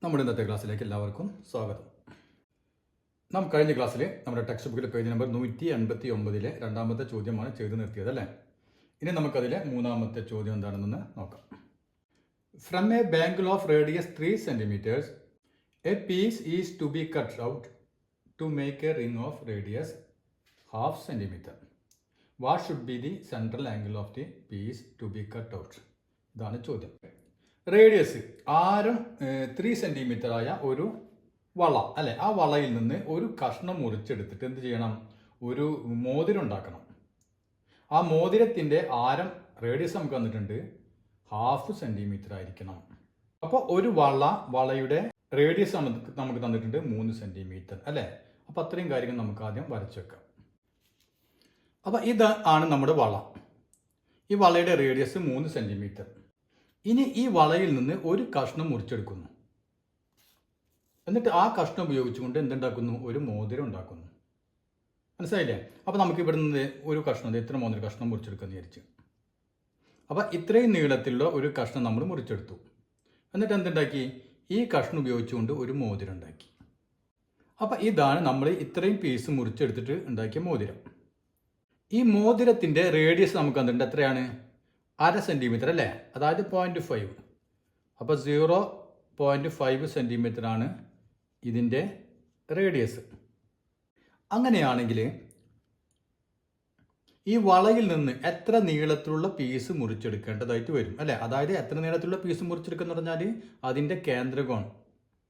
നമ്മുടെ ഇന്നത്തെ ക്ലാസ്സിലേക്ക് എല്ലാവർക്കും സ്വാഗതം. നാം കഴിഞ്ഞ ക്ലാസ്സിൽ നമ്മുടെ ടെക്സ്റ്റ് ബുക്കിലെ പേജ് നമ്പർ 189 രണ്ടാമത്തെ ചോദ്യമാണ് ചെയ്തു നിർത്തിയത് അല്ലേ. ഇനി നമുക്കതിലെ മൂന്നാമത്തെ ചോദ്യം എന്താണെന്ന് നോക്കാം. From a bangle of radius 3 cm, a piece is to be cut out to make a ring of radius 1/2 cm. What should be the central angle of the piece to be cut out? ഇതാണ് ചോദ്യം. Radius ആരം 3 cm ആയ ഒരു വള അല്ലെ, ആ വളയിൽ നിന്ന് ഒരു കഷ്ണം മുറിച്ചെടുത്തിട്ട് എന്ത് ചെയ്യണം? ഒരു മോതിരം ഉണ്ടാക്കണം. ആ മോതിരത്തിന്റെ ആരം റേഡിയസ് നമുക്ക് തന്നിട്ടുണ്ട് 1/2 cm ആയിരിക്കണം. അപ്പോൾ ഒരു വളയുടെ റേഡിയസ് നമുക്ക് തന്നിട്ടുണ്ട് 3 cm അല്ലെ. അപ്പോൾ അത്രയും കാര്യങ്ങൾ നമുക്ക് ആദ്യം വരച്ചു വെക്കാം. അപ്പോൾ ഇതാണ് നമ്മുടെ വള. ഈ വളയുടെ റേഡിയസ് 3 cm. ഇനി ഈ വളയിൽ നിന്ന് ഒരു കഷ്ണം മുറിച്ചെടുക്കുന്നു. എന്നിട്ട് ആ കഷ്ണം ഉപയോഗിച്ചുകൊണ്ട് എന്തുണ്ടാക്കുന്നു? ഒരു മോതിരം ഉണ്ടാക്കുന്നു. മനസ്സിലായില്ലേ? അപ്പോൾ നമുക്ക് ഇവിടെ നിന്ന് ഒരു കഷ്ണം, എത്ര മോതിര കഷ്ണം മുറിച്ചെടുക്കാന്ന് വിചാരിച്ചു. അപ്പോൾ ഇത്രയും നീളത്തിലുള്ള ഒരു കഷ്ണം നമ്മൾ മുറിച്ചെടുത്തു. എന്നിട്ട് എന്തുണ്ടാക്കി? ഈ കഷ്ണം ഉപയോഗിച്ചുകൊണ്ട് ഒരു മോതിരം ഉണ്ടാക്കി. അപ്പോൾ ഇതാണ് നമ്മൾ ഇത്രയും പീസ് മുറിച്ചെടുത്തിട്ട് ഉണ്ടാക്കിയ മോതിരം. ഈ മോതിരത്തിൻ്റെ റേഡിയസ് നമുക്ക് എന്തുണ്ട്? എത്രയാണ്? 1/2 cm അല്ലേ, അതായത് 0.5. അപ്പോൾ 0.5 cm ആണ് ഇതിൻ്റെ റേഡിയസ്. അങ്ങനെയാണെങ്കിൽ ഈ വളയിൽ നിന്ന് എത്ര നീളത്തിലുള്ള പീസ് മുറിച്ചെടുക്കേണ്ടതായിട്ട് വരും അല്ലേ? അതായത് എത്ര നീളത്തിലുള്ള പീസ് മുറിച്ചെടുക്കുക പറഞ്ഞാൽ അതിൻ്റെ കേന്ദ്രകോൺ,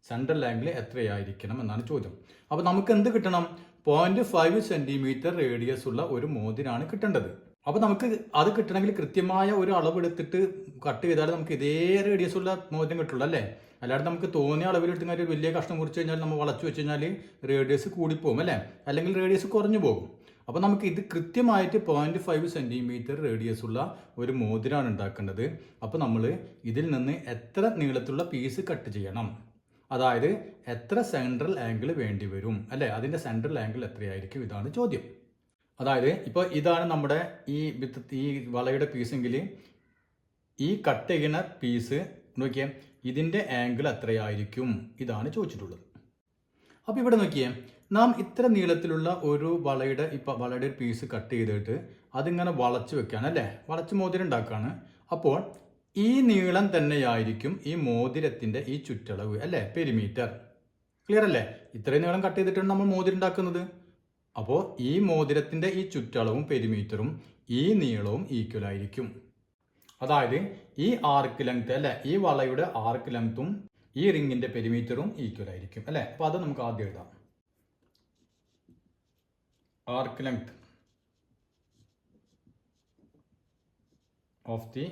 സെൻട്രൽ ആംഗിൾ എത്രയായിരിക്കണം എന്നാണ് ചോദ്യം. അപ്പോൾ നമുക്ക് എന്ത് കിട്ടണം? 0.5 cm റേഡിയസ് ഉള്ള ഒരു മോതിരാണ് കിട്ടേണ്ടത്. അപ്പോൾ നമുക്ക് അത് കിട്ടണമെങ്കിൽ കൃത്യമായ ഒരു അളവെടുത്തിട്ട് കട്ട് ചെയ്താൽ നമുക്ക് ഇതേ റേഡിയസ് ഉള്ള മോതിരം കിട്ടുള്ളൂ അല്ലേ. അല്ലാതെ നമുക്ക് തോന്നിയ അളവിലെടുത്ത് ഒരു വലിയ കഷ്ണം മുറിച്ച് കഴിഞ്ഞാൽ നമ്മൾ വളച്ചു വെച്ച് കഴിഞ്ഞാൽ റേഡിയസ് കൂടിപ്പോകും അല്ലേ, അല്ലെങ്കിൽ റേഡിയസ് കുറഞ്ഞു പോകും. അപ്പോൾ നമുക്ക് ഇത് കൃത്യമായിട്ട് 0.5 cm റേഡിയസ് ഉള്ള ഒരു മോതിരമാണ് ഉണ്ടാക്കേണ്ടത്. അപ്പോൾ നമ്മൾ ഇതിൽ നിന്ന് എത്ര നീളത്തിലുള്ള പീസ് കട്ട് ചെയ്യണം, അതായത് എത്ര സെൻട്രൽ ആംഗിൾ വേണ്ടി വരും അല്ലേ, അതിൻ്റെ സെൻട്രൽ ആംഗിൾ എത്രയായിരിക്കും? ഇതാണ് ചോദ്യം. അതായത് ഇപ്പോൾ ഇതാണ് നമ്മുടെ ഈ വളയുടെ പീസെങ്കിൽ ഈ കട്ട് ചെയ്യുന്ന പീസ് നോക്കിയേ, ഇതിൻ്റെ ആംഗിൾ എത്രയായിരിക്കും? ഇതാണ് ചോദിച്ചിട്ടുള്ളത്. അപ്പോൾ ഇവിടെ നോക്കിയേ, നാം ഇത്ര നീളത്തിലുള്ള ഒരു വളയുടെ പീസ് കട്ട് ചെയ്തിട്ട് അതിങ്ങനെ വളച്ച് വെക്കുകയാണ് അല്ലേ, വളച്ച് മോതിരം ഉണ്ടാക്കുകയാണ്. അപ്പോൾ ഈ നീളം തന്നെയായിരിക്കും ഈ മോതിരത്തിൻ്റെ ഈ ചുറ്റളവ് അല്ലേ, പെരിമീറ്റർ. ക്ലിയർ അല്ലേ? ഇത്രയും നീളം കട്ട് ചെയ്തിട്ടാണ് നമ്മൾ മോതിരം ഉണ്ടാക്കുന്നത്. അപ്പോൾ ഈ മോതിരത്തിൻ്റെ ഈ ചുറ്റളവും പെരിമീറ്ററും ഈ നീളവും ഈക്വൽ ആയിരിക്കും. അതായത് ഈ ആർക്ക് ലെങ്ത് അല്ലെ, ഈ വളയുടെ ആർക്ക് ലെങ്ത്തും ഈ റിങ്ങിന്റെ പെരിമീറ്ററും ഈക്വൽ ആയിരിക്കും അല്ലെ. അപ്പോൾ അത് നമുക്ക് ആദ്യം എഴുതാം. Arc length of the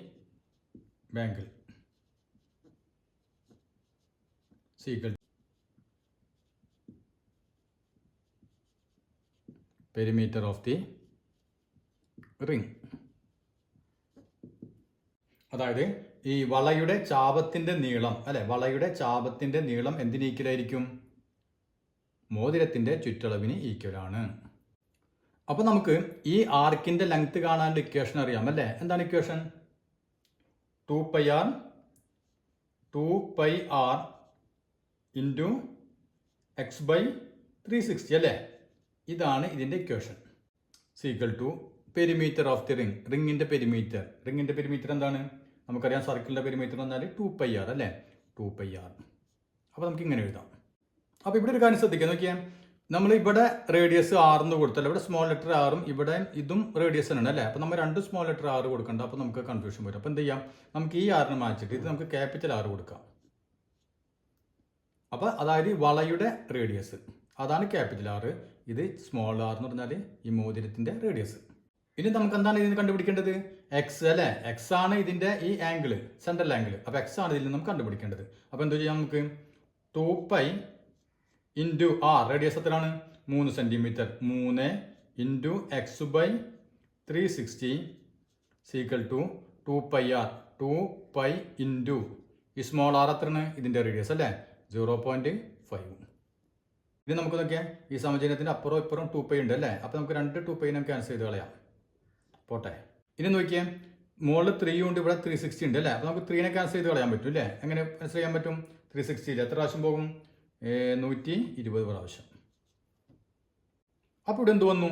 bangle equal perimeter of the ring. അതായത് ഈ വളയുടെ ചാപത്തിന്റെ നീളം അല്ലെ, വളയുടെ ചാപത്തിന്റെ നീളം എന്തിന് ഈക്വലായിരിക്കും? മോതിരത്തിന്റെ ചുറ്റളവിന് ഈക്വലാണ്. അപ്പോൾ നമുക്ക് ഈ ആർക്കിന്റെ ലെങ്ത് കാണാനുള്ള ഇക്വേഷൻ അറിയാം അല്ലേ. എന്താണ് ഇക്വേഷൻ? 2πr ഇൻറ്റു x/360 അല്ലേ. ഇതാണ് ഇതിൻ്റെ equation. Is equal to perimeter of the ring, റിങ്ങിൻ്റെ പെരിമീറ്റർ എന്താണ്? നമുക്കറിയാം, സർക്കിളിൻ്റെ പെരിമീറ്റർ എന്ന് പറഞ്ഞാൽ 2πr അല്ലേ, 2πr. അപ്പോൾ നമുക്ക് ഇങ്ങനെ എഴുതാം. അപ്പോൾ ഇവിടെ ഒരു കാര്യം ശ്രദ്ധിക്കുക, നോക്കിയാൽ നമ്മൾ ഇവിടെ റേഡിയസ് 6 എന്ന് കൊടുത്തല്ലോ, ഇവിടെ സ്മോൾ ലെറ്റർ 6ഉം ഇവിടെ ഇതും റേഡിയസ് ആണ് അല്ലേ. അപ്പോൾ നമ്മൾ 2 സ്മോൾ ലെറ്റർ 6 കൊടുക്കണ്ട, അപ്പോൾ നമുക്ക് കൺഫ്യൂഷൻ വരും. അപ്പോൾ എന്ത് ചെയ്യാം, നമുക്ക് ഈ 6ന് മാറ്റിയിട്ട് ഇത് നമുക്ക് ക്യാപിറ്റൽ 6 കൊടുക്കാം. അപ്പോൾ അതായത് വളയുടെ റേഡിയസ് അതാണ് ക്യാപിറ്റൽ 6, ഇത് സ്മോൾ 6 എന്ന് പറഞ്ഞാൽ ഈ മോതിരത്തിന്റെ റേഡിയസ്. ഇനി നമുക്ക് എന്താണ് ഇതിന് കണ്ടുപിടിക്കേണ്ടത്? എക്സ് അല്ലേ, എക്സ് ആണ് ഇതിന്റെ ഈ ആംഗിൾ, സെൻട്രൽ ആംഗിൾ. അപ്പോൾ എക്സ് ആണ് ഇതിൽ നിന്ന് നമുക്ക് കണ്ടുപിടിക്കേണ്ടത്. അപ്പോൾ എന്ത് ചെയ്യാം, നമുക്ക് 2π ഇൻറ്റു ആർ, റേഡിയസ് എത്രയാണ്? 3 cm. 3 into x/360 is equal to 2πr. 2π into ഈ സ്മോൾ ആർ എത്രയാണ്? ഇതിന്റെ റേഡിയസ് അല്ലേ, 0.5. ഇത് നമുക്ക് നോക്കിയാൽ ഈ സമചിഹ്നത്തിന്റെ അപ്പുറം ഇപ്പുറം 2π ഉണ്ട് അല്ലേ. അപ്പോൾ നമുക്ക് 2 2π ക്യാൻസൽ ചെയ്ത് കളയാം, പോട്ടെ. ഇനി നോക്കിയാൽ മുകളിൽ 3 ഉണ്ട്, ഇവിടെ 360 ഉണ്ട് അല്ലേ. അപ്പോൾ നമുക്ക് 3നെ ക്യാൻസൽ ചെയ്ത് കളയാൻ പറ്റും അല്ലേ. എങ്ങനെ ക്യാൻസൽ ചെയ്യാൻ പറ്റും? 360 എത്ര പ്രാവശ്യം പോകും? 120 പ്രാവശ്യം. അപ്പോൾ ഇവിടെ എന്ത് വന്നു?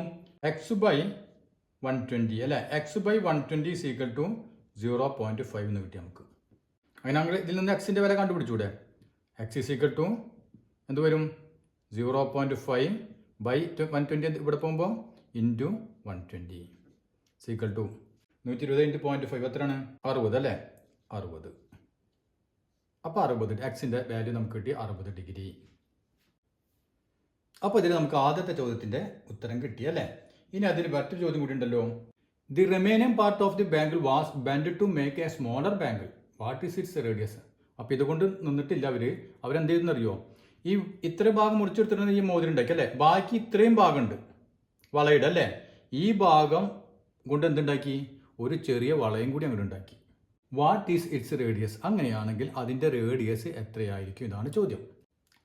x/120 അല്ലേ? x/120 ഈസ് ഈക്വൽ ടു 0.5 എന്ന് കിട്ടി നമുക്ക്. അങ്ങനെയാണെങ്കിൽ ഇതിൽ നിന്ന് എക്സിൻ്റെ വില കണ്ടുപിടിച്ചൂടെ? എക്സ് ഈസ് ഈക്വൽ ടു എന്ത് വരും? 0.5/120 ഇവിടെ പോകുമ്പോൾ ഇൻറ്റു 120 ഈക്വൽ ടു 120 ഇൻറ്റു 0.5 എത്രയാണ്? 60 അല്ലേ? 60. അപ്പോൾ 60 എക്സിൻ്റെ വാല്യൂ നമുക്ക് കിട്ടി 60 ഡിഗ്രി. അപ്പോൾ ഇതിൽ നമുക്ക് ആദ്യത്തെ ചോദ്യത്തിൻ്റെ ഉത്തരം കിട്ടി അല്ലേ? ഇനി അതിൽ മറ്റൊരു ചോദ്യം കൂടി ഉണ്ടല്ലോ. The remaining part of the bangle was bend to make a smaller bangle. What is its radius? അപ്പോൾ ഇതുകൊണ്ട് നിന്നിട്ടില്ല അവരെന്ത് ചെയ്തെന്നറിയോ? ഈ ഇത്രയും ഭാഗം മുറിച്ചെടുത്തിട്ട് ഈ മോതിരം ഉണ്ടാക്കി അല്ലേ? ബാക്കി ഇത്രയും ഭാഗമുണ്ട് വളയുടെ അല്ലേ? ഈ ഭാഗം കൊണ്ട് എന്തുണ്ടാക്കി? ഒരു ചെറിയ വളയും കൂടി അങ്ങോട്ട് ഉണ്ടാക്കി. What is its radius? അങ്ങനെയാണെങ്കിൽ അതിൻ്റെ റേഡിയസ് എത്രയായിരിക്കും? ഇതാണ് ചോദ്യം.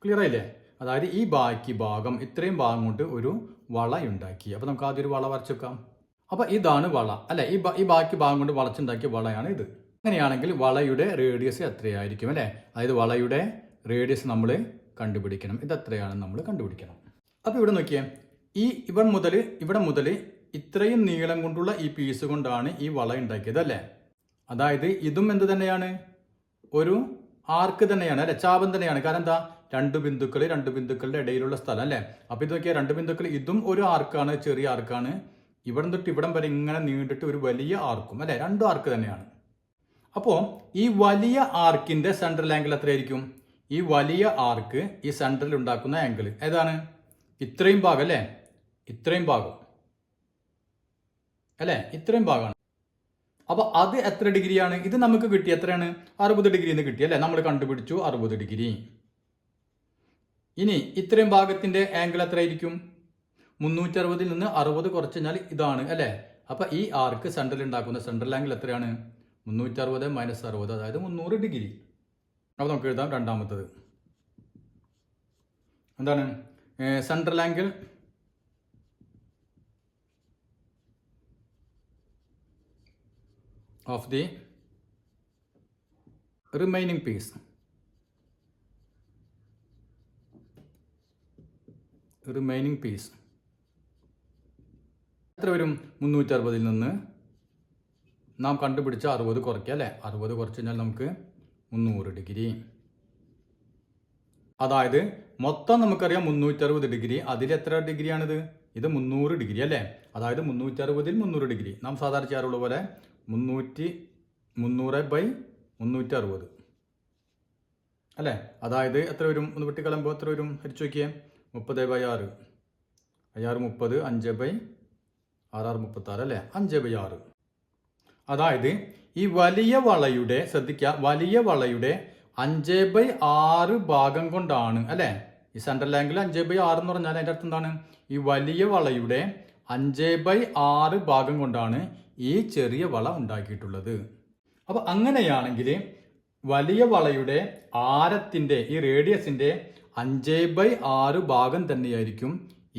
ക്ലിയർ ആയില്ലേ? അതായത് ഈ ബാക്കി ഭാഗം ഇത്രയും ഭാഗം കൊണ്ട് ഒരു വളയുണ്ടാക്കി. അപ്പോൾ നമുക്ക് ആദ്യം ഒരു വള വരച്ചു വെക്കാം. അപ്പോൾ ഇതാണ് വള അല്ലേ? ഈ ബാക്കി ഭാഗം കൊണ്ട് വളച്ചുണ്ടാക്കിയ വളയാണ് ഇത്. അങ്ങനെയാണെങ്കിൽ വളയുടെ റേഡിയസ് എത്രയായിരിക്കും അല്ലേ? അതായത് വളയുടെ റേഡിയസ് നമ്മൾ കണ്ടുപിടിക്കണം. ഇത് എത്രയാണെന്ന് നമ്മൾ കണ്ടുപിടിക്കണം. അപ്പോൾ ഇവിടെ നോക്കിയേ, ഇവിടെ മുതൽ ഇത്രയും നീളം കൊണ്ടുള്ള ഈ പീസ് കൊണ്ടാണ് ഈ വള ഉണ്ടാക്കിയത് അല്ലേ? അതായത് ഇതും എന്ത് തന്നെയാണ്? ഒരു ആർക്ക് തന്നെയാണ് അല്ലെ? ചാപം തന്നെയാണ്. കാരണം എന്താ? രണ്ട് ബിന്ദുക്കളുടെ ഇടയിലുള്ള സ്ഥലം അല്ലേ? അപ്പോൾ ഇത് നോക്കിയാൽ രണ്ട് ബിന്ദുക്കൾ, ഇതും ഒരു ആർക്കാണ്, ചെറിയ ആർക്കാണ്. ഇവിടം തൊട്ട് ഇവിടം വരെ ഇങ്ങനെ നീണ്ടിട്ട് ഒരു വലിയ ആർക്കും അല്ലേ? രണ്ടും ആർക്ക് തന്നെയാണ്. അപ്പോൾ ഈ വലിയ ആർക്കിന്റെ സെൻട്രൽ ആംഗിൾ എത്രയായിരിക്കും? ഈ വലിയ ആർക്ക് ഈ സെൻട്രൽ ഉണ്ടാക്കുന്ന ആംഗിൾ ഏതാണ്? ഇത്രയും ഭാഗം അല്ലേ? ഇത്രയും ഭാഗം അല്ലേ? ഇത്രയും ഭാഗമാണ്. അപ്പോൾ അത് എത്ര ഡിഗ്രിയാണ്? ഇത് നമുക്ക് കിട്ടി എത്രയാണ്? 60 ഡിഗ്രി എന്ന് കിട്ടി അല്ലേ? നമ്മൾ കണ്ടുപിടിച്ചു 60 ഡിഗ്രി. ഇനി ഇത്രയും ഭാഗത്തിന്റെ ആംഗിൾ എത്രയായിരിക്കും? 360 നിന്ന് 60 കുറച്ച് കഴിഞ്ഞാൽ ഇതാണ് അല്ലേ? അപ്പോൾ ഈ ആർക്ക് സെൻട്രൽ ഉണ്ടാക്കുന്ന സെൻട്രൽ ആംഗിൾ എത്രയാണ്? 360 - 60, അതായത് 300 ഡിഗ്രി. അപ്പോൾ നമുക്ക് എഴുതാം രണ്ടാമത്തത്. എന്താണ്? Central angle of the remaining piece. എത്ര വരും? 360 നിന്ന് നാം കണ്ടുപിടിച്ച 60 കുറയ്ക്കുക അല്ലേ? 60 കുറച്ച് കഴിഞ്ഞാൽ നമുക്ക് 300 ഡിഗ്രി. അതായത് മൊത്തം നമുക്കറിയാം 360 ഡിഗ്രി. അതിൽ എത്ര ഡിഗ്രിയാണിത്? ഇത് 300 ഡിഗ്രി അല്ലേ? അതായത് 360 300 ഡിഗ്രി. നാം സാധാരണ ചെയ്യാറുള്ള പോലെ 300/360 അല്ലേ? അതായത് എത്ര വരും? ഒന്ന് വെട്ടിക്കളയുമ്പോൾ എത്ര വരും? ഹരിച്ചു നോക്കിയേ. 30/6, 6 30, 5/6 36 അല്ലേ? 5/6. അതായത് ഈ വലിയ വളയുടെ, ശ്രദ്ധിക്കുക, വലിയ വളയുടെ 5/6 ഭാഗം കൊണ്ടാണ് അല്ലേ? ഈ സെൻട്രൽ ആംഗിൾ 5/6 എന്ന് പറഞ്ഞാൽ അതിൻ്റെ അർത്ഥം എന്താണ്? ഈ വലിയ വളയുടെ 5/6 ഭാഗം കൊണ്ടാണ് ഈ ചെറിയ വള ഉണ്ടാക്കിയിട്ടുള്ളത്. അപ്പോൾ അങ്ങനെയാണെങ്കിൽ വലിയ വളയുടെ ആരത്തിൻ്റെ, ഈ റേഡിയസിൻ്റെ 5/6 ഭാഗം തന്നെയായിരിക്കും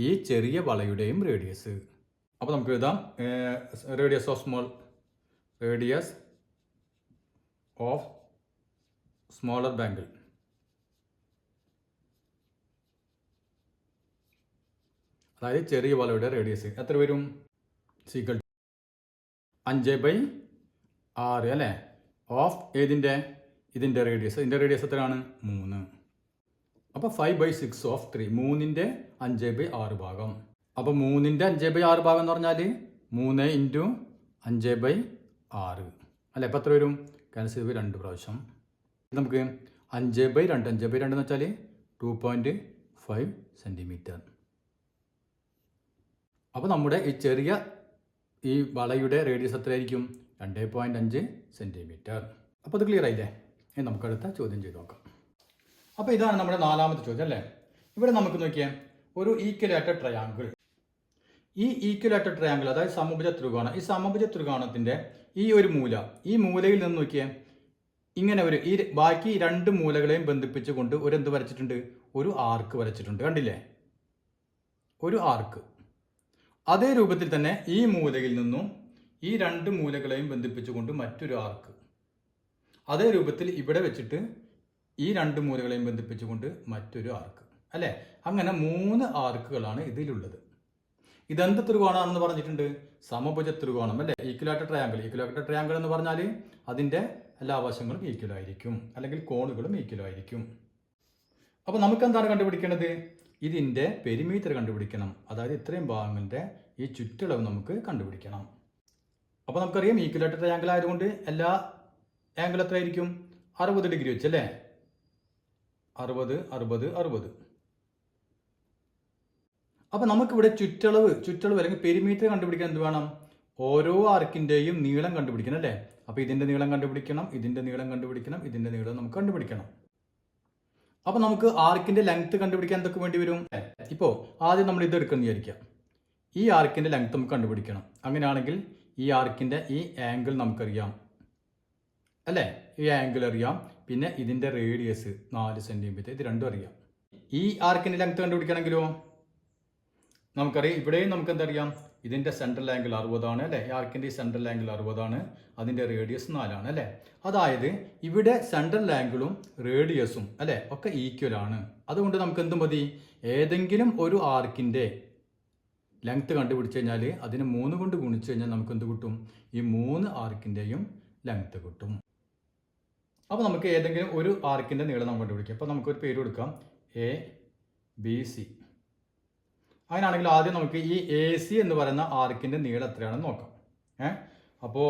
ഈ ചെറിയ വളയുടെയും റേഡിയസ്. അപ്പോൾ നമുക്ക് എഴുതാം റേഡിയസ് ഓഫ് സ്മോളർ ബാങ്കിൾ. അതായത് ചെറിയ വളയുടെ റേഡിയസ് എത്ര വരും? സീക്വൽ 5/6 അല്ലേ? ഓഫ് ഇതിൻ്റെ റേഡിയസ് എത്രയാണ്? 3. അപ്പോൾ 5/6 ഓഫ് 3, 3ന്റെ 5/6 ഭാഗം. അപ്പോൾ 3ന്റെ 5/6 ഭാഗം എന്ന് പറഞ്ഞാൽ 3 × 5/6 അല്ലേ? അപ്പോൾ എത്ര വരും? ക്യാൻസൽ ചെയ്ത് 2 പ്രാവശ്യം. നമുക്ക് 5/2 എന്ന് വെച്ചാൽ 2.5 സെൻറ്റിമീറ്റർ. അപ്പോൾ നമ്മുടെ ഈ ചെറിയ ഈ വളയുടെ റേഡിയസ് എത്രയായിരിക്കും? 2.5 സെൻറ്റിമീറ്റർ. അപ്പോൾ അത് ക്ലിയർ ആയില്ലേ? ഇനി നമുക്ക് അടുത്ത ചോദ്യം ചെയ്ത് നോക്കാം. അപ്പോൾ ഇതാണ് നമ്മുടെ 4ാമത്തെ ചോദ്യം അല്ലേ? ഇവിടെ നമുക്ക് നോക്കിയാൽ ഒരു ഈക്വലേറ്റർ ട്രയാങ്കിൾ. ഈ ഈക്വലേറ്റർ ട്രയാങ്കിൾ അതായത് സമഭുജ ത്രികോണം. ഈ സമഭുജ ത്രികോണത്തിൻ്റെ ഈ ഒരു മൂല, ഈ മൂലയിൽ നിന്ന് നോക്കിയാൽ ഇങ്ങനെ ഈ ബാക്കി 2 മൂലകളെയും ബന്ധിപ്പിച്ചുകൊണ്ട് എന്ത് വരച്ചിട്ടുണ്ട്? ഒരു ആർക്ക് വരച്ചിട്ടുണ്ട്. കണ്ടില്ലേ? ഒരു ആർക്ക്. അതേ രൂപത്തിൽ തന്നെ ഈ മൂലയിൽ നിന്നും ഈ 2 മൂലകളെയും ബന്ധിപ്പിച്ചുകൊണ്ട് മറ്റൊരു ആർക്ക്. അതേ രൂപത്തിൽ ഇവിടെ വെച്ചിട്ട് ഈ രണ്ട് മൂലകളെയും ബന്ധിപ്പിച്ചുകൊണ്ട് മറ്റൊരു ആർക്ക്, അല്ലേ? അങ്ങനെ 3 ആർക്കുകളാണ് ഇതിലുള്ളത്. ഇതെന്ത് ത്രികോണമാണെന്ന് പറഞ്ഞിട്ടുണ്ട്? സമഭുജ ത്രികോണം, അല്ലേ? Equilateral triangle. ഈക്വലാറ്റർ ട്രയാങ്കിൾ എന്ന് പറഞ്ഞാൽ അതിൻ്റെ എല്ലാ വശങ്ങളും ഈക്വൽ ആയിരിക്കും, അല്ലെങ്കിൽ കോണുകളും ഈക്വൽ ആയിരിക്കും. അപ്പോൾ നമുക്ക് എന്താണ് കണ്ടുപിടിക്കേണ്ടത്? ഇതിൻ്റെ പെരിമീറ്റർ കണ്ടുപിടിക്കണം. അതായത് ഇത്രയും ഭാഗങ്ങളുടെ ഈ ചുറ്റളവ് നമുക്ക് കണ്ടുപിടിക്കണം. അപ്പോൾ നമുക്കറിയാം ഈക്വലാറ്റർ ട്രയാങ്കിൾ ആയതുകൊണ്ട് എല്ലാ ആംഗിൾ എത്ര ആയിരിക്കും? 60 ഡിഗ്രി വെച്ച്, അല്ലേ? 60, 60, 60. അപ്പോൾ നമുക്കിവിടെ ചുറ്റളവ് അല്ലെങ്കിൽ പെരിമീറ്റർ കണ്ടുപിടിക്കാൻ എന്ത് വേണം? ഓരോ ആർക്കിൻ്റെയും നീളം കണ്ടുപിടിക്കണം, അല്ലേ? അപ്പോൾ ഇതിൻ്റെ നീളം കണ്ടുപിടിക്കണം, ഇതിൻ്റെ നീളം കണ്ടുപിടിക്കണം, ഇതിൻ്റെ നീളം നമുക്ക് കണ്ടുപിടിക്കണം. അപ്പോൾ നമുക്ക് ആർക്കിൻ്റെ ലെങ്ത് കണ്ടുപിടിക്കാൻ എന്തൊക്കെ വേണ്ടി വരും? ഇപ്പോൾ ആദ്യം നമ്മൾ ഇത് എടുക്കണം വിചാരിക്കാം. ഈ ആർക്കിൻ്റെ ലെങ്ത് നമുക്ക് കണ്ടുപിടിക്കണം. അങ്ങനെയാണെങ്കിൽ ഈ ആർക്കിൻ്റെ ഈ ആംഗിൾ നമുക്കറിയാം, അല്ലേ? ഈ ആംഗിൾ അറിയാം. പിന്നെ ഇതിൻ്റെ റേഡിയസ് 4 സെൻറ്റിമീറ്റർ, ഇത് രണ്ടും അറിയാം. ഈ ആർക്കിൻ്റെ ലെങ്ത് കണ്ടുപിടിക്കണമെങ്കിലോ നമുക്കറിയാം, ഇവിടെയും നമുക്ക് എന്തറിയാം? ഇതിൻ്റെ സെൻട്രൽ ആംഗിൾ 60 ആണ്, അല്ലേ? ഈ ആർക്കിൻ്റെ സെൻട്രൽ ആംഗിൾ 60 ആണ്, അതിൻ്റെ റേഡിയസ് 4 ആണ്, അല്ലേ? അതായത് ഇവിടെ സെൻട്രൽ ആംഗിളും റേഡിയസും, അല്ലേ, ഒക്കെ ഈക്വൽ ആണ്. അതുകൊണ്ട് നമുക്ക് എന്ത് മതി? ഏതെങ്കിലും ഒരു ആർക്കിൻ്റെ ലെങ്ത് കണ്ടുപിടിച്ച് കഴിഞ്ഞാൽ അതിന് 3 കൊണ്ട് ഗുണിച്ച് കഴിഞ്ഞാൽ നമുക്ക് എന്ത് കിട്ടും? ഈ 3 ആർക്കിൻ്റെയും ലെങ്ത് കിട്ടും. അപ്പോൾ നമുക്ക് ഏതെങ്കിലും ഒരു ആർക്കിൻ്റെ നീളം നമുക്ക് കണ്ടുപിടിക്കാം. അപ്പോൾ നമുക്കൊരു പേര് കൊടുക്കാം, ABC. അങ്ങനെയാണെങ്കിൽ ആദ്യം നമുക്ക് ഈ AC എന്ന് പറയുന്ന ആർക്കിൻ്റെ നീളം എത്രയാണെന്ന് നോക്കാം. അപ്പോൾ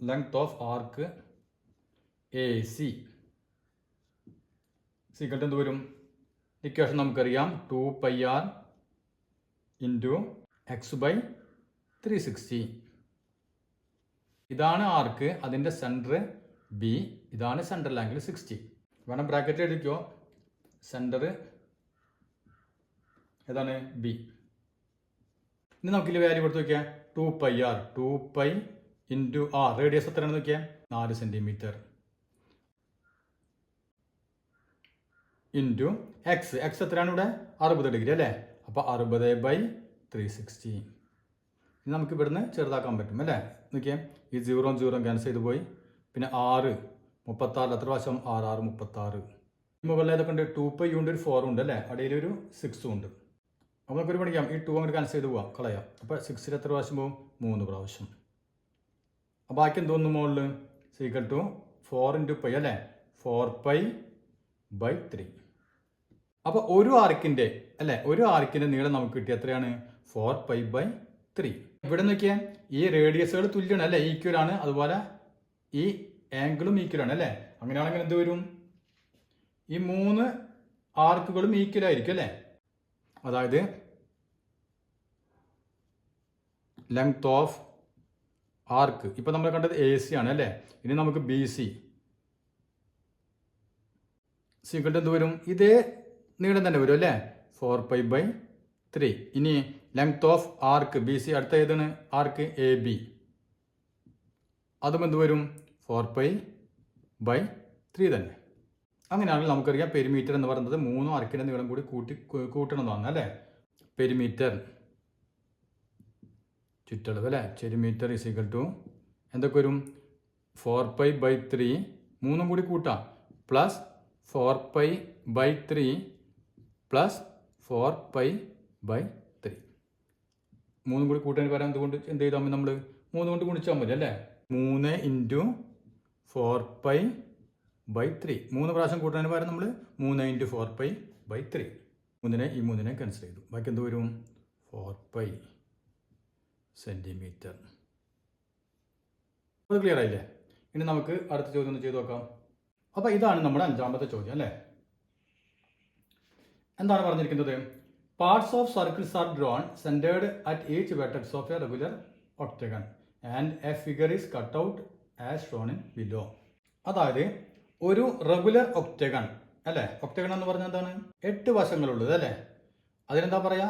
ലെങ്ത് ഓഫ് ആർക്ക് AC സീക്വൽ എന്ത് വരും? ഇക്വേഷൻ നമുക്കറിയാം, 2πr ഇൻറ്റു x/360. ഇതാണ് ആർക്ക്, അതിൻ്റെ സെൻറ്റർ B, ഇതാണ് സെൻട്രൽ ആംഗിൾ 60. വേണം ബ്രാക്കറ്റ് എഴുതിക്കോ. സെൻറ്റർ ഏതാണ്? B. ഇനി നമുക്കില്ല വാല്യൂ കൊടുത്ത് നോക്കിയാൽ 2πr, 2π ഇൻറ്റു r, റേഡിയസ് എത്രയാണെന്ന് നോക്കിയാൽ 4 സെൻറ്റിമീറ്റർ, ഇൻറ്റു എക്സ് എത്രയാണ് ഇവിടെ? 60 ഡിഗ്രി, അല്ലേ? അപ്പോൾ 60/360. ഇനി നമുക്ക് ഇവിടുന്ന് ചെറുതാക്കാൻ പറ്റും, അല്ലേ? നോക്കിയാൽ ഈ 0 ക്യാൻസൽ ചെയ്ത് പോയി. പിന്നെ 6, 36, എത്ര പ്രാവശ്യം? 6, 6, 36. മുകളിൽ ഏതൊക്കെ ഉണ്ട്? 2π ഉണ്ട്, ഒരു 4 ഉണ്ട്, അല്ലേ? അടിയിലൊരു 6 ഉണ്ട്. അപ്പോൾ നമുക്കൊരു പഠിക്കാം, ഈ 2 അങ്ങോട്ട് ക്യാൻസൽ ചെയ്ത് പോവാം, കളയാം. അപ്പോൾ 6 എത്ര പ്രാവശ്യം പോകും? 3 പ്രാവശ്യം. അപ്പോൾ ബാക്കി എന്തോന്നു മുകളിൽ? സീക്വൽ ടു 4 × π, അല്ലേ? 4π/3. അപ്പോൾ ഒരു ആർക്കിൻ്റെ, അല്ലേ, ഒരു ആർക്കിൻ്റെ നീളം നമുക്ക് കിട്ടി എത്രയാണ്? 4π/3. ഇവിടെ നോക്കിയാൽ ഈ റേഡിയസുകൾ തുല്യമാണ്, അല്ലേ? ഈക്വൽ ആണ്. അതുപോലെ ഈ ആംഗിളും ഈക്വൽ ആണ്, അല്ലേ? അങ്ങനെയാണെങ്കിൽ എന്ത് വരും? ഈ 3 ആർക്കുകളും ഈക്വൽ ആയിരിക്കും, അല്ലേ? അതായത് ലെങ്ത് ഓഫ് ആർക്ക്, ഇപ്പം നമ്മൾ കണ്ടത് AC ആണ്, അല്ലേ? ഇനി നമുക്ക് BC സീക്വൽ എന്ത് വരും? ഇതേ നീളം തന്നെ വരും, അല്ലേ? 4π/3. ഇനി ലെങ്ത് ഓഫ് ആർക്ക് BC, അടുത്ത ഏതാണ്? ആർക്ക് AB, അതും എന്ത് വരും? 4π/3 തന്നെ. അങ്ങനെയാണെങ്കിൽ നമുക്കറിയാം പെരിമീറ്റർ എന്ന് പറയുന്നത് 3 ആർക്കിൻ്റെ നീളം കൂടി കൂട്ടണമെന്നാണ്, അല്ലേ? പെരിമീറ്റർ ചുറ്റളവ്, അല്ലേ? പെരിമീറ്റർ ഈക്വൽ ടു എന്തൊക്കെ വരും? 4π/3, 3 കൂടി കൂട്ടാം, പ്ലസ് 4π/3 പ്ലസ് 4π/3. 3 കൂടി കൂട്ടാൻ പകരം എന്തുകൊണ്ട് എന്ത് ചെയ്താൽ മതി? നമ്മൾ 3 കൊണ്ട് ഗുണിച്ചാൽ മതി, അല്ലേ? 3 × 4π/3. 3 പ്രാവശ്യം കൂട്ടാൻ പകരം നമ്മൾ 3 × 4π/3. 3 ക്യാൻസൽ ചെയ്തു. ബാക്കി എന്ത് വരും? 4π സെൻറ്റിമീറ്റർ. അത് ക്ലിയർ ആയില്ലേ? ഇനി നമുക്ക് അടുത്ത ചോദ്യം ഒന്ന് ചെയ്ത് നോക്കാം. അപ്പോൾ ഇതാണ് നമ്മുടെ 5ാമത്തെ ചോദ്യം, അല്ലേ? എന്താണ് പറഞ്ഞിരിക്കുന്നത്? Parts of circles are drawn centred at each vertex of A regular octagon and A figure is cut out as shown in below. അതായത് ഒരു റെഗുലർ ഒക്ടഗൺ, അല്ലേ? ഒക്ടഗൺ എന്ന് പറഞ്ഞാൽ എന്താണ്? 8 വശങ്ങളുള്ളത്, അല്ലേ? അതിനെന്താ പറയുക?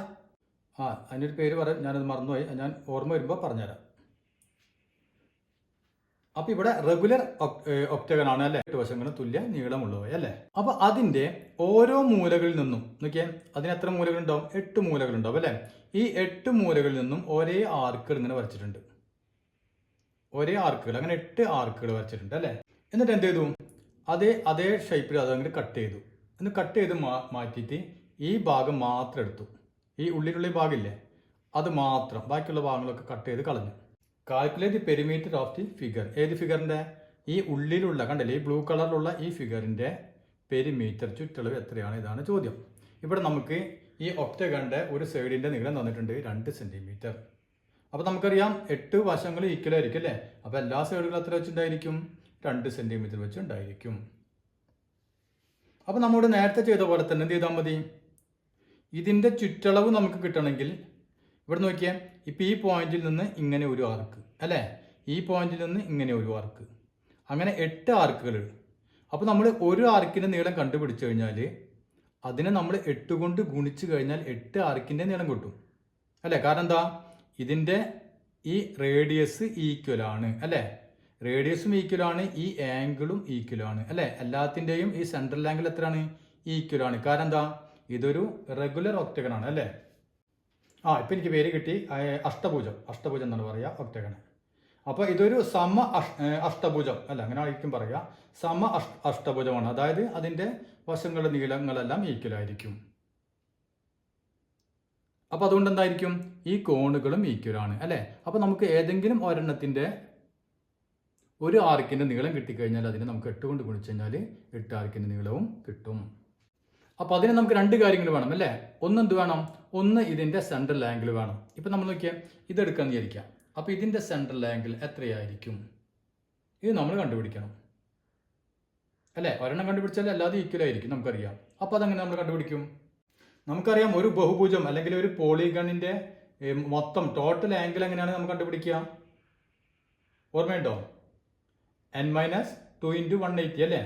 അതിനൊരു പേര് പറയാം, ഞാനത് മറന്നുപോയി, ഞാൻ ഓർമ്മ വരുമ്പോൾ പറഞ്ഞുതരാം. അപ്പോൾ ഇവിടെ റെഗുലർ ഒക്ടഗൺ ആണ്, അല്ലേ? 8 വശങ്ങളും തുല്യ നീളമുള്ളവ, അല്ലേ? അപ്പോൾ അതിൻ്റെ ഓരോ മൂലകളിൽ നിന്നും നോക്കിയാൽ അതിന് എത്ര മൂലകളുണ്ടാവും? 8 മൂലകളുണ്ടാവും, അല്ലേ? ഈ 8 മൂലകളിൽ നിന്നും ഒരേ ആർക്കുകൾ ഇങ്ങനെ വരച്ചിട്ടുണ്ട്. ഒരേ ആർക്കുകൾ, അങ്ങനെ 8 ആർക്കുകൾ വരച്ചിട്ടുണ്ട് അല്ലേ. എന്നിട്ട് എന്ത് ചെയ്തു, അതേ ഷേപ്പിൽ അതങ്ങനെ കട്ട് ചെയ്തു. എന്നിട്ട് കട്ട് ചെയ്ത് മാറ്റിയിട്ട് ഈ ഭാഗം മാത്രം എടുത്തു. ഈ ഉള്ളിലുള്ള ഭാഗമില്ലേ അത് മാത്രം, ബാക്കിയുള്ള ഭാഗങ്ങളൊക്കെ കട്ട് ചെയ്ത് കളഞ്ഞു. Calculate perimeter of the figure. ഏത് ഫിഗറിൻ്റെ? ഈ ഉള്ളിലുള്ള, കണ്ടല്ലേ ഈ ബ്ലൂ കളറിലുള്ള ഈ ഫിഗറിൻ്റെ പെരിമീറ്റർ, ചുറ്റളവ് എത്രയാണ്? ഇതാണ് ചോദ്യം. ഇവിടെ നമുക്ക് ഈ ഒക്ടഗണിൻ്റെ ഒരു സൈഡിൻ്റെ നീളം തന്നിട്ടുണ്ട് 2 സെൻറ്റിമീറ്റർ. അപ്പോൾ നമുക്കറിയാം 8 വശങ്ങൾ ഈക്വൽ ആയിരിക്കും അല്ലേ. അപ്പോൾ എല്ലാ സൈഡുകളും എത്ര വെച്ചുണ്ടായിരിക്കും? 2 സെൻറ്റിമീറ്റർ വെച്ച് ഉണ്ടായിരിക്കും. അപ്പോൾ നമ്മോട് നേരത്തെ ചെയ്ത പോലെ തന്നെ എന്ത് ചെയ്താൽ മതി, ഇതിൻ്റെ ചുറ്റളവ് നമുക്ക് കിട്ടണമെങ്കിൽ ഇവിടെ നോക്കിയാൽ ഇപ്പോൾ ഈ പോയിന്റിൽ നിന്ന് ഇങ്ങനെ ഒരു ആർക്ക് അല്ലേ, ഈ പോയിന്റിൽ നിന്ന് ഇങ്ങനെ ഒരു ആർക്ക്, അങ്ങനെ 8 ആർക്കുകൾ. അപ്പോൾ നമ്മൾ ഒരു ആർക്കിൻ്റെ നീളം കണ്ടുപിടിച്ചു കഴിഞ്ഞാൽ അതിനെ നമ്മൾ 8 കൊണ്ട് ഗുണിച്ച് കഴിഞ്ഞാൽ 8 ആർക്കിൻ്റെ നീളം കിട്ടും അല്ലേ. കാരണം എന്താ, ഇതിൻ്റെ ഈ റേഡിയസ് ഈക്വലാണ് അല്ലേ, റേഡിയസും ഈക്വലാണ്, ഈ ആംഗിളും ഈക്വലാണ് അല്ലേ. എല്ലാത്തിൻ്റെയും ഈ സെൻട്രൽ ആംഗിൾ എത്രയാണ്? ഈക്വലാണ്. കാരണം എന്താ, ഇതൊരു റെഗുലർ ഒക്ടഗൺ ആണ് അല്ലേ. ഇപ്പം എനിക്ക് പേര് കിട്ടി, അഷ്ടഭുജം എന്നാണ് പറയുക ഒക്ടഗൺ. അപ്പോൾ ഇതൊരു സമ അഷ്ടഭുജം അല്ല, അങ്ങനെ ആയിരിക്കും പറയുക, സമ അഷ്ടഭുജമാണ്. അതായത് അതിൻ്റെ വശങ്ങളുടെ നീളങ്ങളെല്ലാം ഈക്വൽ ആയിരിക്കും. അപ്പോൾ അതുകൊണ്ട് എന്തായിരിക്കും, ഈ കോണുകളും ഈക്വലാണ് അല്ലേ. അപ്പോൾ നമുക്ക് ഏതെങ്കിലും ഒരെണ്ണത്തിൻ്റെ ഒരു ആർക്കിൻ്റെ നീളം കിട്ടിക്കഴിഞ്ഞാൽ അതിനെ നമുക്ക് 8 കൊണ്ട് ഗുണിച്ച് കഴിഞ്ഞാൽ 8 ആർക്കിൻ്റെ നീളവും കിട്ടും. അപ്പോൾ അതിന് നമുക്ക് 2 കാര്യങ്ങൾ വേണം അല്ലേ. എന്ത് വേണം, ഒന്ന് ഇതിൻ്റെ സെൻട്രൽ ആംഗിൾ വേണം. ഇപ്പം നമ്മൾ നോക്കിയാൽ ഇതെടുക്കാമെന്ന് വിചാരിക്കാം. അപ്പോൾ ഇതിൻ്റെ സെൻട്രൽ ആംഗിൾ എത്രയായിരിക്കും? ഇത് നമ്മൾ കണ്ടുപിടിക്കണം അല്ലേ. ഒരെണ്ണം കണ്ടുപിടിച്ചാൽ അല്ലാതെ ഈക്വൽ ആയിരിക്കും നമുക്കറിയാം. അപ്പോൾ അതെങ്ങനെ നമ്മൾ കണ്ടുപിടിക്കും? നമുക്കറിയാം ഒരു ബഹുഭുജം അല്ലെങ്കിൽ ഒരു പോളിഗണിൻ്റെ മൊത്തം ടോട്ടൽ ആംഗിൾ എങ്ങനെയാണ് നമുക്ക് കണ്ടുപിടിക്കുക? ഓർമ്മയുണ്ടോ? n-2 × 180 അല്ലേ.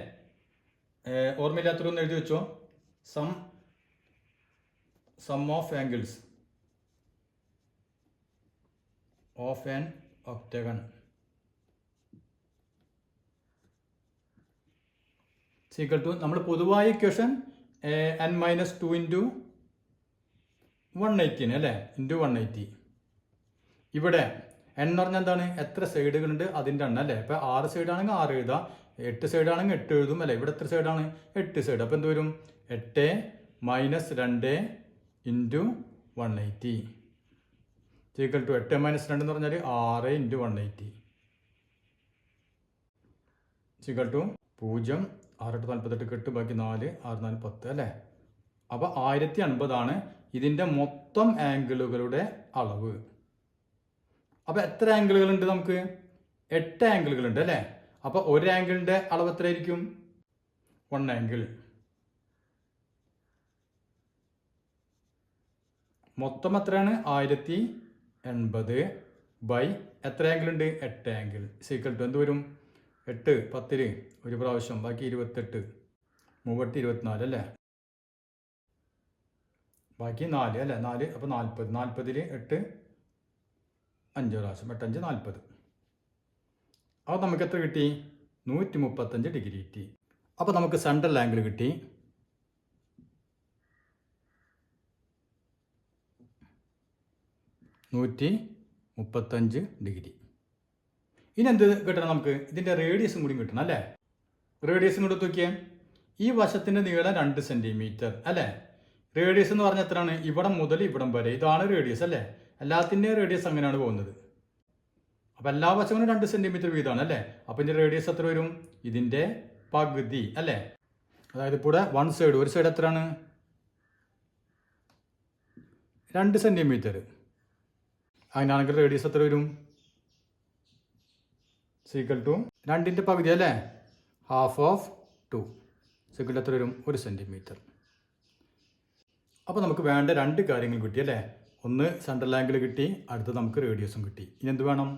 ഓർമ്മയില്ലാത്തൊന്ന് എഴുതി വെച്ചോ. Sum of angles of an octagon equal to, നമ്മൾ പൊതുവായ ഇക്വേഷൻ n-2 × 180 അല്ലേ, ഇൻറ്റു 180. ഇവിടെ n എന്ന് പറഞ്ഞാൽ എന്താണ്, എത്ര സൈഡുകളുണ്ട് അതിൻ്റെ എണ്ണം അല്ലേ. ഇപ്പോൾ 6 സൈഡാണെങ്കിൽ 6 എഴുതാം, 8 സൈഡാണെങ്കിൽ 8 എഴുതും അല്ലേ. ഇവിടെ എത്ര സൈഡാണ്? 8 സൈഡ്. അപ്പോൾ എന്ത് വരും? 8 - 2 × 180 ഈക്വൽ ടു 8 - 2 എന്ന് പറഞ്ഞാൽ 6 × 180 ഈക്വൽ ടു 0. 6 × 8 48, 8 ബാക്കി 4, 6 4 10 അല്ലേ. അപ്പോൾ 1050 ഇതിൻ്റെ മൊത്തം ആംഗിളുകളുടെ അളവ്. അപ്പോൾ എത്ര ആംഗിളുകളുണ്ട് നമുക്ക്? 8 ആംഗിളുകളുണ്ട് അല്ലേ. അപ്പോൾ ഒരു ആംഗിളിൻ്റെ അളവ് എത്രയായിരിക്കും? 1 ആംഗിൾ. മൊത്തം എത്രയാണ്? 1080 ബൈ എത്ര ആംഗിൾ ഉണ്ട്? 8 ആംഗിൾ ഈക്വൽ ടു എന്ത് വരും? 8 10 ഒരു പ്രാവശ്യം, ബാക്കി 28, 24 അല്ലേ, ബാക്കി 4 അല്ലേ, 4 അപ്പോൾ 40. 40 8 5 പ്രാവശ്യം, 8 5 40. അപ്പോൾ നമുക്ക് എത്ര കിട്ടി? 135 ഡിഗ്രി കിട്ടി. അപ്പോൾ നമുക്ക് സെൻട്രൽ ആംഗിൾ കിട്ടി 135 ഡിഗ്രി. ഇനി എന്ത് കിട്ടണം നമുക്ക്? ഇതിൻ്റെ റേഡിയസും കൂടി കിട്ടണം അല്ലേ. റേഡിയസും കൂടി നോക്കിയേ, ഈ വശത്തിൻ്റെ നീളം 2 സെൻറ്റിമീറ്റർ അല്ലേ. റേഡിയസ് എന്ന് പറഞ്ഞാൽ എത്രയാണ്? ഇവിടം മുതൽ ഇവിടം വരെ, ഇതാണ് റേഡിയസ് അല്ലേ. എല്ലാത്തിൻ്റെയും റേഡിയസ് അങ്ങനെയാണ് പോകുന്നത്. അപ്പോൾ എല്ലാ വശങ്ങളും 2 സെൻറ്റിമീറ്റർ വീതമാണ് അല്ലേ. അപ്പോൾ ഇതിൻ്റെ റേഡിയസ് എത്ര വരും? ഇതിൻ്റെ പകുതി അല്ലേ. അതായത് ഇപ്പോൾ 1 സൈഡ്, ഒരു സൈഡ് എത്രയാണ്? 2 സെൻറ്റിമീറ്റർ. അതിനാണെങ്കിൽ റേഡിയസ് എത്ര വരും? ഈക്വൽ ടു 2ൻ്റെ പകുതി അല്ലേ, ഹാഫ് ഓഫ് 2 ഈക്വൽ എത്ര വരും? 1 സെൻറ്റിമീറ്റർ. അപ്പോൾ നമുക്ക് വേണ്ട 2 കാര്യങ്ങൾ കിട്ടി അല്ലേ. ഒന്ന് സെൻട്രൽ ആംഗിൾ കിട്ടി, അടുത്ത് നമുക്ക് റേഡിയസും കിട്ടി. ഇനി എന്ത് വേണം?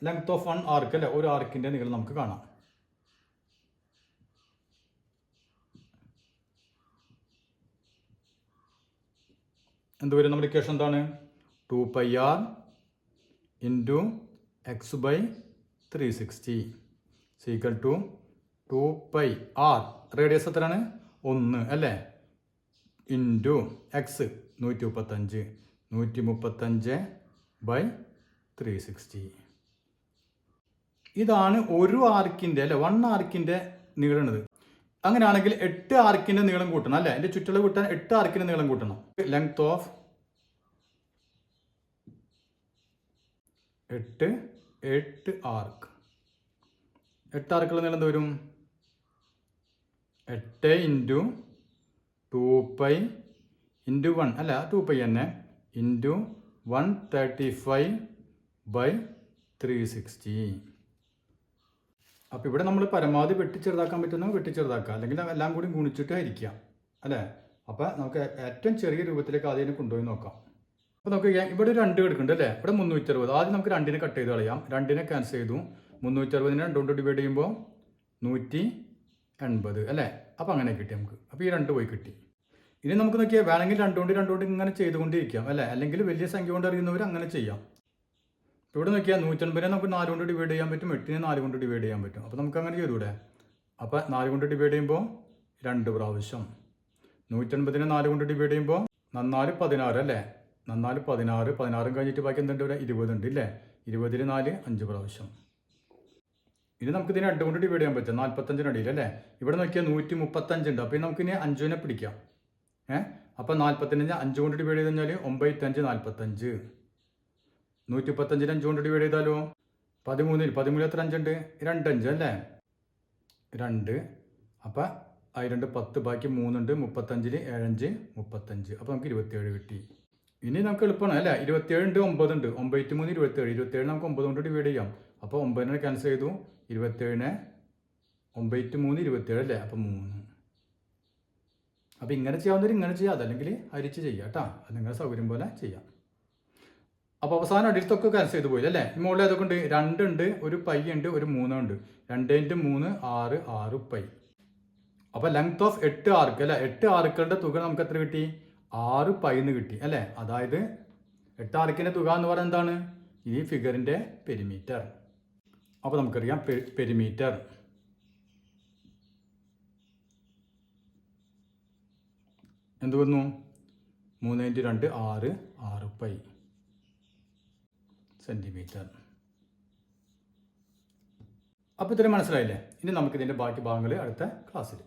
ലെങ്ത് ഓഫ് 1 ആർക്ക് അല്ലേ, ഒരു ആർക്കിൻ്റെ നീളം നമുക്ക് കാണാം. എന്ത് വരും? നമ്മുടെ ഇക്വേഷൻ എന്താണ്? 2πr × x/360 equal to 2πr. Radius എത്രയാണ്? 1 അല്ലേ, ഇൻറ്റു എക്സ് 135 135/360 ഇതാണ് ഒരു ആർക്കിൻ്റെ അല്ലെ 1 ആർക്കിൻ്റെ നീളണത്. അങ്ങനെയാണെങ്കിൽ 8 ആർക്കിൻ്റെ നീളം കൂട്ടണം അല്ലേ, എൻ്റെ ചുറ്റുള്ള കൂട്ടാൻ 8 ആർക്കിൻ്റെ നീളം കൂട്ടണം. ലെങ്ത് ഓഫ് 8 ആർക്ക്. 8 ആർക്കുള്ള നീളം എന്ത് വരും? 8 ഇൻറ്റു 2π ഇൻറ്റു 1 അല്ല 2π തന്നെ ഇൻറ്റു 135/360. അപ്പോൾ ഇവിടെ നമ്മൾ പരമാവധി വെട്ടിച്ചെറുതാക്കാൻ പറ്റുന്ന വെട്ടിച്ചെറുതാക്കുക, അല്ലെങ്കിൽ എല്ലാം കൂടി ഗുണിച്ചിട്ട് ഹരിക്കുക അല്ലേ. അപ്പോൾ നമുക്ക് ഏറ്റവും ചെറിയ രൂപത്തിലേക്ക് ആദ്യം കൊണ്ടുപോയി നോക്കാം. അപ്പോൾ നമുക്ക് ഇവിടെ 2 എടുക്കുന്നുണ്ട് അല്ലേ, ഇവിടെ 360. ആദ്യം നമുക്ക് 2നെ കട്ട് ചെയ്ത് കളയാം. 2നെ ക്യാൻസൽ ചെയ്തു. 360നെ 2 കൊണ്ട് ഡിവൈഡ് ചെയ്യുമ്പോൾ 180 അല്ലേ. അപ്പോൾ അങ്ങനെ കിട്ടി നമുക്ക്. അപ്പോൾ ഈ 2 പോയി കിട്ടി. ഇനി നമുക്ക് നോക്കിയാൽ വേണമെങ്കിൽ 2 കൊണ്ട് ഇങ്ങനെ ചെയ്തുകൊണ്ടിരിക്കാം അല്ലേ, അല്ലെങ്കിൽ വലിയ സംഖ്യ കൊണ്ട് അറിയുന്നവർ അങ്ങനെ ചെയ്യാം. ഇവിടെ നോക്കിയാൽ 180നെ നമുക്ക് 4 കൊണ്ട് ഡിവൈഡ് ചെയ്യാൻ പറ്റും, 8നെ 4 കൊണ്ട് ഡിവൈഡ് ചെയ്യാൻ പറ്റും. അപ്പോൾ നമുക്ക് അങ്ങനെ ചെയ്തൂടെ. അപ്പോൾ 4 കൊണ്ട് ഡിവൈഡ് ചെയ്യുമ്പോൾ 2 പ്രാവശ്യം, 180നെ 4 കൊണ്ട് ഡിവൈഡ് ചെയ്യുമ്പോൾ 4 16 അല്ലേ, 4 16, 16 കഴിഞ്ഞിട്ട് ബാക്കി എന്തുണ്ട് ഇവിടെ 20 ഉണ്ട് ഇല്ലേ. 20ൽ 4 5 പ്രാവശ്യം. ഇനി നമുക്ക് ഇതിനെ 2 കൊണ്ട് ഡിവൈഡ് ചെയ്യാൻ പറ്റും, 45 അടിയിൽ അല്ലേ. ഇവിടെ നോക്കിയാൽ 135 ഉണ്ട്. അപ്പോൾ നമുക്കിനി 5നെ പിടിക്കാം. അപ്പോൾ 45 5 കൊണ്ട് ഡിവൈഡ് ചെയ്ത് കഴിഞ്ഞാൽ 9 5 45. 135 5 കൊണ്ട് ഡിവൈഡ് ചെയ്താലോ 13 13 എത്ര 5 ഉണ്ട് 2 5 അല്ലേ 2. അപ്പോൾ അത് 2 10 ബാക്കി 3 ഉണ്ട് 35 7 5 35. അപ്പോൾ നമുക്ക് 27 കിട്ടി. ഇനി നമുക്ക് എളുപ്പമാണ് അല്ലേ. 27 ഉണ്ട് 9 ഉണ്ട് 9 3 27. 27 നമുക്ക് 9 കൊണ്ട് ഡിവൈഡ് ചെയ്യാം. അപ്പോൾ 9നെ ക്യാൻസൽ ചെയ്തു. 27നെ 9 3 27 അല്ലേ. അപ്പോൾ 3. അപ്പോൾ ഇങ്ങനെ ചെയ്യാവുന്നവർ ഇങ്ങനെ ചെയ്യാം, അതല്ലെങ്കിൽ അരിച്ച് ചെയ്യാം കേട്ടോ. അത് നിങ്ങളുടെ സൗകര്യം പോലെ ചെയ്യാം. അപ്പോൾ അവസാനം അടിയിലത്തൊക്കെ ക്യാൻസൽ ചെയ്ത് പോയില്ല അല്ലേ. ഈ മുകളിൽ ഏതൊക്കെ ഉണ്ട് 2 ഉണ്ട്, ഒരു പൈ ഉണ്ട്, ഒരു 3 ഉണ്ട്. 2 × 3 6 പൈ. അപ്പോൾ ലെങ്ത് ഓഫ് 8 ആർക്ക് അല്ലേ. 8 ആർക്കുകളുടെ തുക നമുക്ക് എത്ര കിട്ടി 6 പൈ എന്ന് കിട്ടി അല്ലേ. അതായത് 8 ആർക്കിൻ്റെ തുക എന്ന് പറയുന്നത് എന്താണ് ഈ ഫിഗറിൻ്റെ പെരിമീറ്റർ. അപ്പോൾ നമുക്കറിയാം പെരിമീറ്റർ എന്ത് വന്നു 3 × 2 6 പൈ സെൻറ്റിമീറ്റർ. അപ്പോൾ ഇത്രയും മനസ്സിലായില്ലേ. ഇനി നമുക്കിതിൻ്റെ ബാക്കി ഭാഗങ്ങൾ അടുത്ത ക്ലാസ്സിൽ